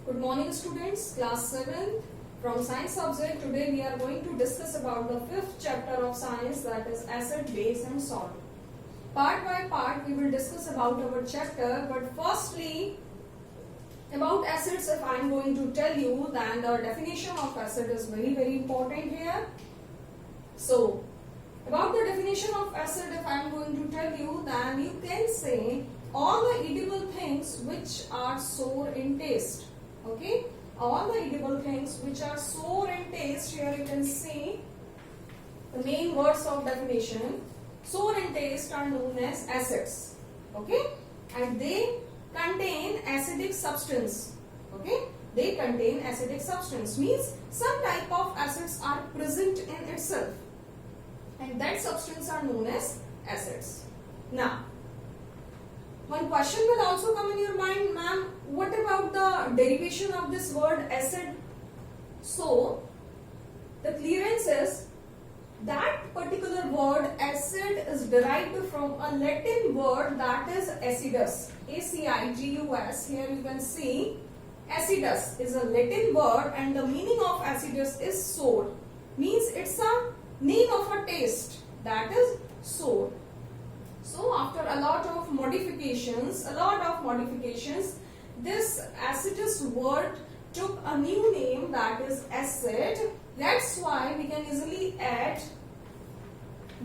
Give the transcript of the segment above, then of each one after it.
Good morning students, class 7 from science subject. Today we are going to discuss about the 5th chapter of science, that is acid, base and salt. Part by part we will discuss about our chapter, but firstly about acids, if I am going to tell you, then the definition of acid is very important here. So about the definition of acid, if I am going to tell you, then you can say all the edible things which are sour in taste. Okay, all the edible things which are sour in taste. Here you can see the main words of definition. Sour in taste are known as acids. Okay, and they contain acidic substance. Okay, they contain acidic substance, means some type of acids are present in itself, and that substance are known as acids. Now, one question will also come in your mind, ma'am, what about the derivation of this word acid? So, the clearance is that particular word acid is derived from a Latin word that is acidus, A-C-I-D-U-S. Here you can see acidus is a Latin word, and the meaning of acidus is sour, means it's a name of a taste, that is sour. So after a lot of modifications, this acidus word took a new name, that is acid. That's why we can easily add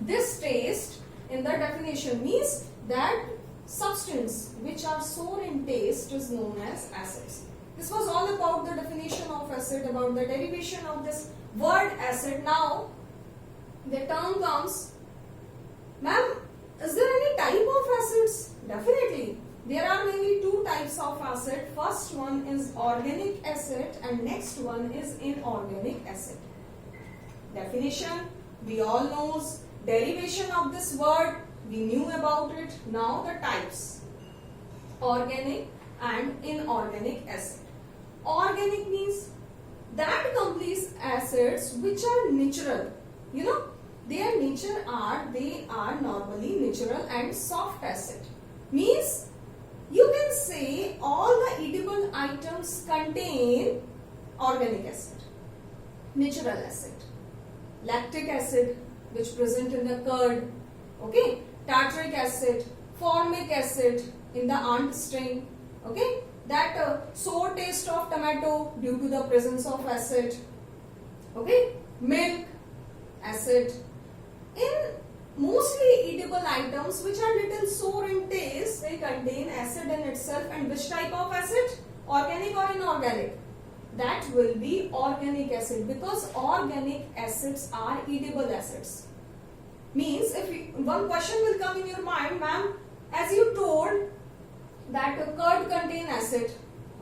this taste in the definition, means that substance which are sour in taste is known as acids. This was all about the definition of acid, about the derivation of this word acid. Now the term comes, ma'am, is there any type of acids? Definitely. There are mainly two types of acid. First one is organic acid and next one is inorganic acid. Definition, we all knows. Derivation of this word, we knew about it. Now the types, organic and inorganic acid. Organic means that complete acids which are natural. You know, their nature they are normally natural and soft acid. Means you can say all the edible items contain organic acid, natural acid, lactic acid which present in the curd, okay, tartaric acid, formic acid in the ant sting, okay, that sour taste of tomato due to the presence of acid, okay, milk, acid. In mostly edible items which are little sour in taste, they contain acid in itself. And which type of acid? Organic or inorganic? That will be organic acid, because organic acids are edible acids. Means one question will come in your mind, ma'am, as you told that curd contain acid.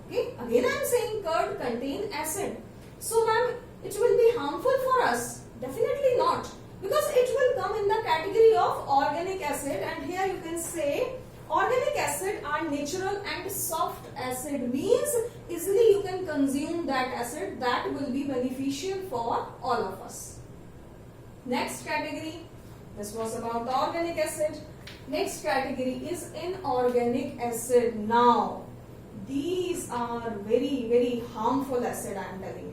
Okay, again I am saying curd contain acid. So ma'am, it will be harmful for us? Definitely not, because it will come in the category of organic acid. And here you can say organic acid are natural and soft acid, means easily you can consume that acid, that will be beneficial for all of us. Next category, this was about the organic acid. Next category is inorganic acid. Now these are very harmful acid, I am telling you.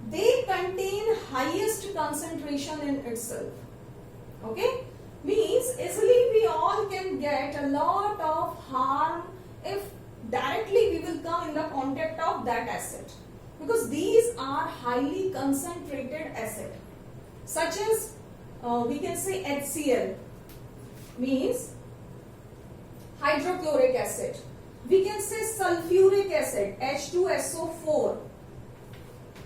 They contain highest concentration in itself. Okay, means easily we all can get a lot of harm if directly we will come in the contact of that acid, because these are highly concentrated acid, such as we can say HCl, means hydrochloric acid. We can say sulfuric acid, H2SO4.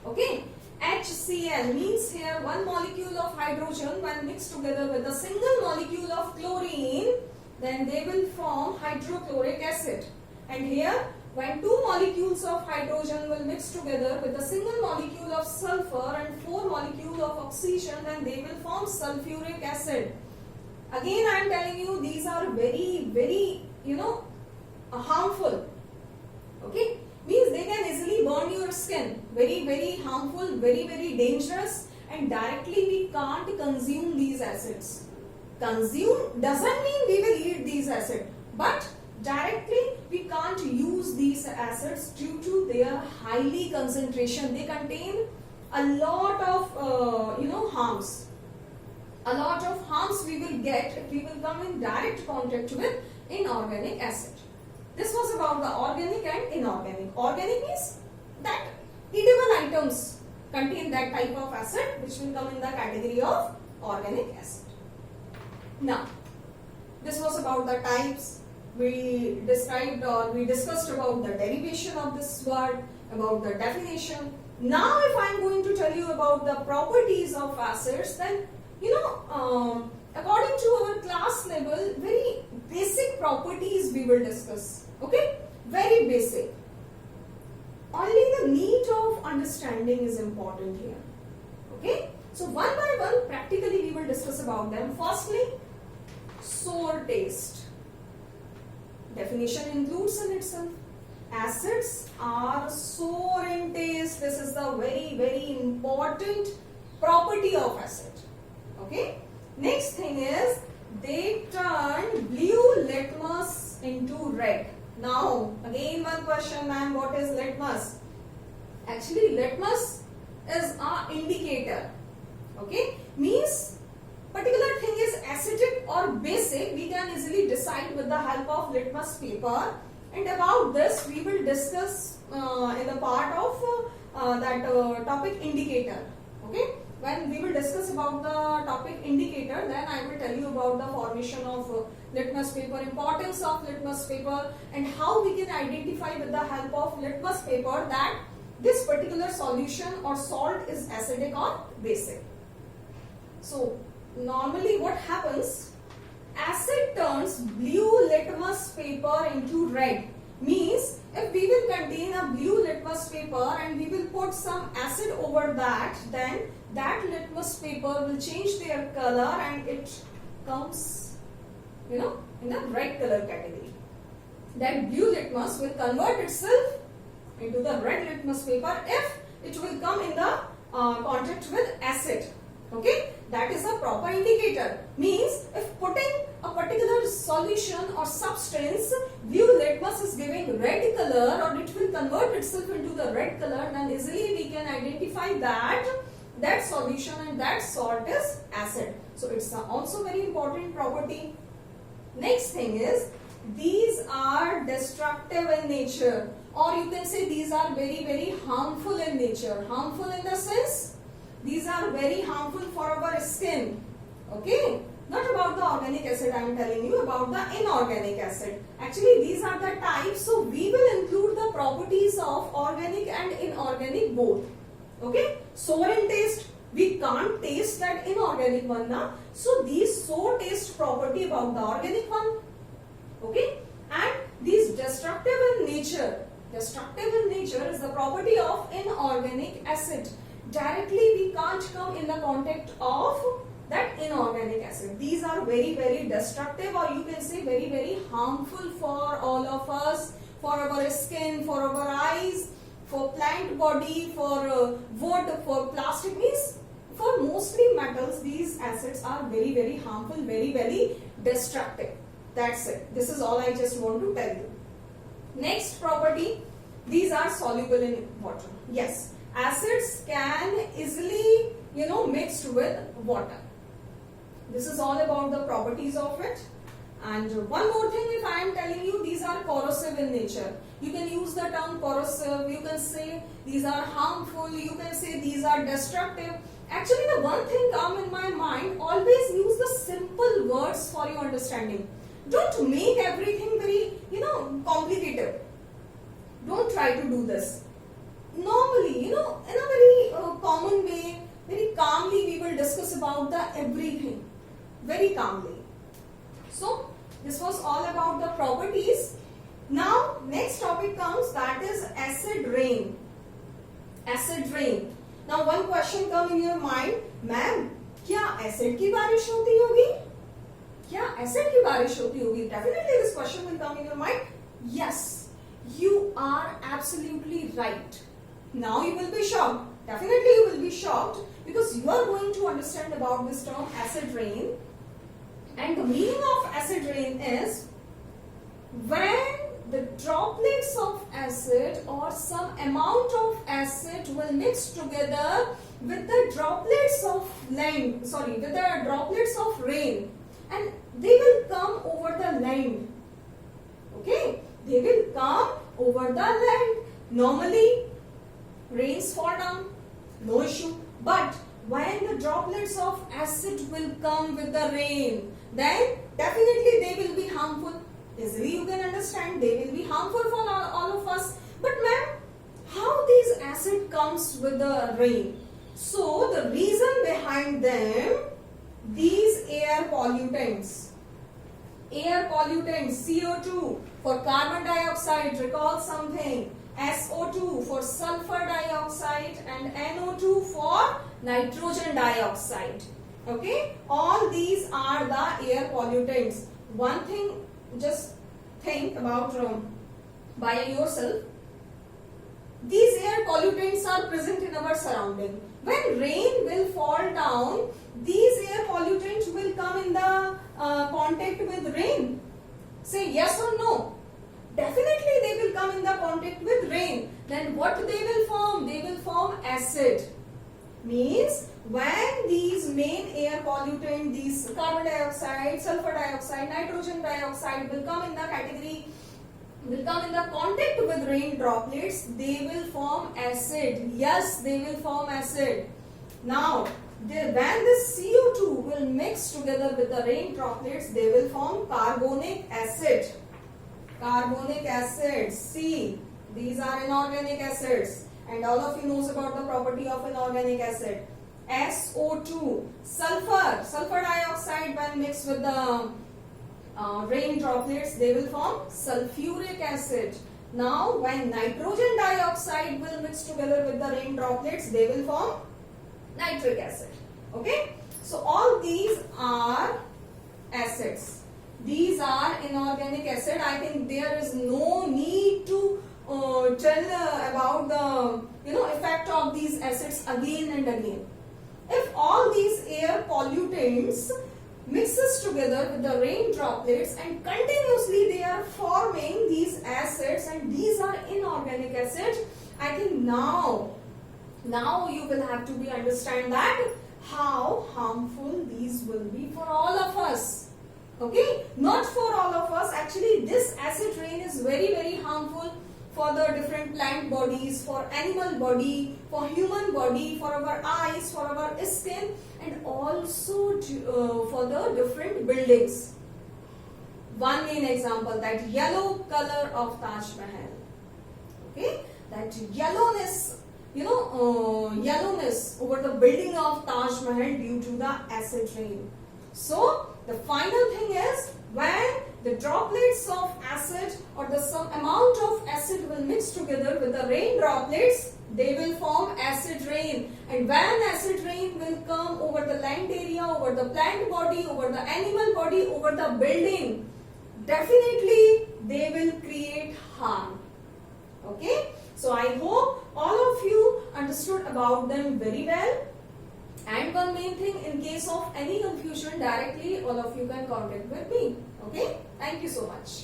Okay, HCl means here one molecule of hydrogen when mixed together with a single molecule of chlorine, then they will form hydrochloric acid. And here when two molecules of hydrogen will mix together with a single molecule of sulfur and four molecules of oxygen, then they will form sulfuric acid. Again I am telling you, these are very harmful. Okay, means they can easily burn your skin, very harmful, very dangerous, and directly we can't consume these acids. Consume doesn't mean we will eat these acids, but Directly we can't use these acids due to their highly concentration. They contain a lot of harms. A lot of harms we will get if we will come in direct contact with inorganic acid. This was about the organic and inorganic. Organic means that edible items contain that type of acid, which will come in the category of organic acid. Now, this was about the types. We described or we discussed about the derivation of this word, about the definition. Now, if I am going to tell you about the properties of acids, then according to our class level, very basic properties we will discuss. Okay, very basic. Only the need of understanding is important here. Okay, so one by one, practically we will discuss about them. Firstly, sour taste. Definition includes in itself. Acids are sour in taste. This is the very important property of acid. Okay. Next thing is they turn blue litmus into red. Now again one question, ma'am, what is litmus? Actually litmus is an indicator. Okay, means particular thing is acidic or basic, we can easily decide with the help of litmus paper, and about this we will discuss in the part of that topic indicator. Okay, when we will discuss about the topic indicator, then I will tell you about the formation of litmus paper, importance of litmus paper, and how we can identify with the help of litmus paper that this particular solution or salt is acidic or basic. So normally what happens, acid turns blue litmus paper into red. Means if we will contain a blue litmus paper and we will put some acid over that, then that litmus paper will change their color and it comes in the red color category. That blue litmus will convert itself into the red litmus paper if it will come in the contact with acid. Okay, that is a proper indicator. Means if putting a particular solution or substance, blue litmus is giving red color or it will convert itself into the red color, then easily we can identify that that solution and that salt is acid. So it's also very important property. Next thing is these are destructive in nature, or you can say these are very harmful in nature. Harmful in the sense, these are very harmful for our skin. Okay, not about the organic acid I am telling you, about the inorganic acid. Actually these are the types, so we will include the properties of organic and inorganic both. Okay, sour in taste, we can't taste that inorganic one now. So these sour taste property about the organic one. Okay, and these destructive in nature. Destructive in nature is the property of inorganic acid. Directly we can't come in the contact of that inorganic acid. These are very destructive, or you can say very harmful for all of us, for our skin, for our eyes, for plant body, for wood, for plastic, means for mostly metals. These acids are very harmful, very destructive. That's it. This is all I just want to tell you. Next property, these are soluble in water. Yes, acids can easily mixed with water. This is all about the properties of it. And one more thing, if I am telling you, these are corrosive in nature. You can use the term corrosive, you can say these are harmful, you can say these are destructive. Actually the one thing come in my mind, always use the simple words for your understanding. Don't make everything very complicated. Don't try to do this. Normally, in a very common way, very calmly we will discuss about the everything. Very calmly. So, this was all about the properties. Now, next topic comes, that is acid rain. Acid rain. Now, one question come in your mind, ma'am, क्या acid की बारिश होती होगी? क्या acid की बारिश होती होगी? Definitely this question will come in your mind. Yes, you are absolutely right. Now you will be shocked. Definitely you will be shocked, because you are going to understand about this term acid rain. And the meaning of acid rain is, when the droplets of acid or some amount of acid will mix together with the droplets of rain, and they will come over the land. Okay, they will come over the land. Normally, rains fall down, no issue. But when the droplets of acid will come with the rain, then definitely they will be harmful. Easily you can understand, they will be harmful for all of us. But ma'am, how these acid comes with the rain? So the reason behind them, these air pollutants, CO2 for carbon dioxide, recall something, SO2 for sulfur dioxide, and NO2 for nitrogen dioxide. Okay, all these are the air pollutants. One thing, just think about by yourself. These air pollutants are present in our surrounding. When rain will fall down, these air pollutants will come in the contact with rain. Say yes or no. Definitely they will come in the contact with rain. Then what they will form? They will form acid. Means when these main air pollutant, these carbon dioxide, sulfur dioxide, nitrogen dioxide will come in the category, will come in the contact with rain droplets, they will form acid. Yes, they will form acid. Now, when this CO2 will mix together with the rain droplets, they will form carbonic acid. Carbonic acid, C. These are inorganic acids. And all of you knows about the property of inorganic acid. SO2, sulfur dioxide when mixed with the rain droplets, they will form sulfuric acid. Now, when nitrogen dioxide will mix together with the rain droplets, they will form nitric acid. Okay? So, all these are acids. These are inorganic acid. I think there is no need to tell about the effect of these acids again and again. If all these air pollutants mixes together with the rain droplets and continuously they are forming these acids, and these are inorganic acids, I think now you will have to understand that how harmful these will be for all of us. Okay, not for all of us. Actually, this acid rain is very, very harmful for the different plant bodies, for animal body, for human body, for our eyes, for our skin, and also for the different buildings. One main example, that yellow color of Taj Mahal. Okay, that yellowness, yellowness over the building of Taj Mahal due to the acid rain. So, the final thing is, when the droplets of acid or some amount of acid will mix together with the rain droplets, they will form acid rain. And when acid rain will come over the land area, over the plant body, over the animal body, over the building, definitely they will create harm. Okay? So I hope all of you understood about them very well. And one main thing, in case of any confusion, directly all of you can contact with me. Okay? Thank you so much.